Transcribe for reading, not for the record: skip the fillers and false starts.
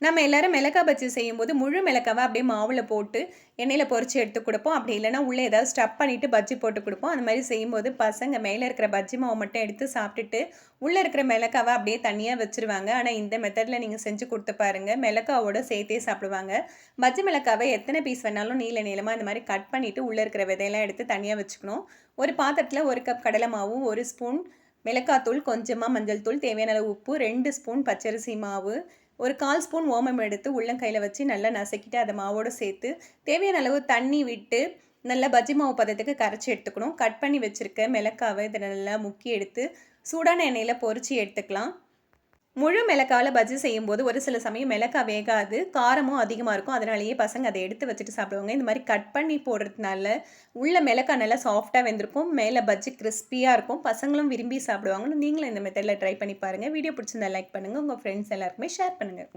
நம்ம எல்லாரும் மிளகா பஜ்ஜி செய்யும்போது முழு மிளகாவை அப்படியே மாவில் போட்டு எண்ணெயில் பொரிச்சு எடுத்து கொடுப்போம். அப்படி இல்லைன்னா உள்ளே ஏதாவது ஸ்டஃப் பண்ணிவிட்டு பஜ்ஜி போட்டு கொடுப்போம். அந்த மாதிரி செய்யும்போது பசங்க மேலே இருக்கிற பஜ்ஜி மாவு மட்டும் எடுத்து சாப்பிட்டுட்டு உள்ளே இருக்கிற மிளகாவை அப்படியே தனியாக வச்சுருவாங்க. ஆனால் இந்த மெத்தடில் நீங்கள் செஞ்சு கொடுத்து பாருங்கள், மிளகாவோட சேர்த்தே சாப்பிடுவாங்க. பஜ்ஜி மிளகாவை எத்தனை பீஸ் வேணாலும் நீளமாக இந்த மாதிரி கட் பண்ணிவிட்டு உள்ளே இருக்கிற விதையெல்லாம் எடுத்து தனியாக வச்சுக்கணும். ஒரு பாத்திரத்தில் 1 கப் கடலை மாவு, 1 ஸ்பூன் மிளகாத்தூள், கொஞ்சமாக மஞ்சள் தூள், தேவையான அளவு உப்பு, 2 ஸ்பூன் பச்சரிசி மாவு, ஒரு 1/4 ஸ்பூன் ஓமம் எடுத்து உள்ளங்கையில் வச்சு நல்லா நசுக்கிட்டு அதை மாவோடு சேர்த்து தேவையான அளவு தண்ணி விட்டு நல்லா பஜ்ஜி மாவு பதத்துக்கு கரைச்சி எடுத்துக்கணும். கட் பண்ணி வச்சுருக்க மிளகாவை இதை நல்லா முக்கி எடுத்து சூடான எண்ணெயில் பொரித்து எடுத்துக்கலாம். முழு மிளகாவில் பஜ்ஜி செய்யும்போது ஒரு சில சமயம் மிளகாய் வேகாது, காரமும் அதிகமாக இருக்கும். அதனாலேயே பசங்க அதை எடுத்து வச்சுட்டு சாப்பிடுவாங்க. இந்த மாதிரி கட் பண்ணி போடுறதுனால உள்ள மிளகாய் நல்லா சாஃப்டாக வெந்திருக்கும், மேலே பஜ்ஜி கிறிஸ்பியாக இருக்கும். பசங்களும் விரும்பி சாப்பிடுவாங்க. நீங்களும் இந்த மெத்தடில் ட்ரை பண்ணி பாருங்கள். வீடியோ பிடிச்சிருந்தா லைக் பண்ணுங்கள், உங்கள் ஃப்ரெண்ட்ஸ் எல்லாருக்குமே ஷேர் பண்ணுங்கள்.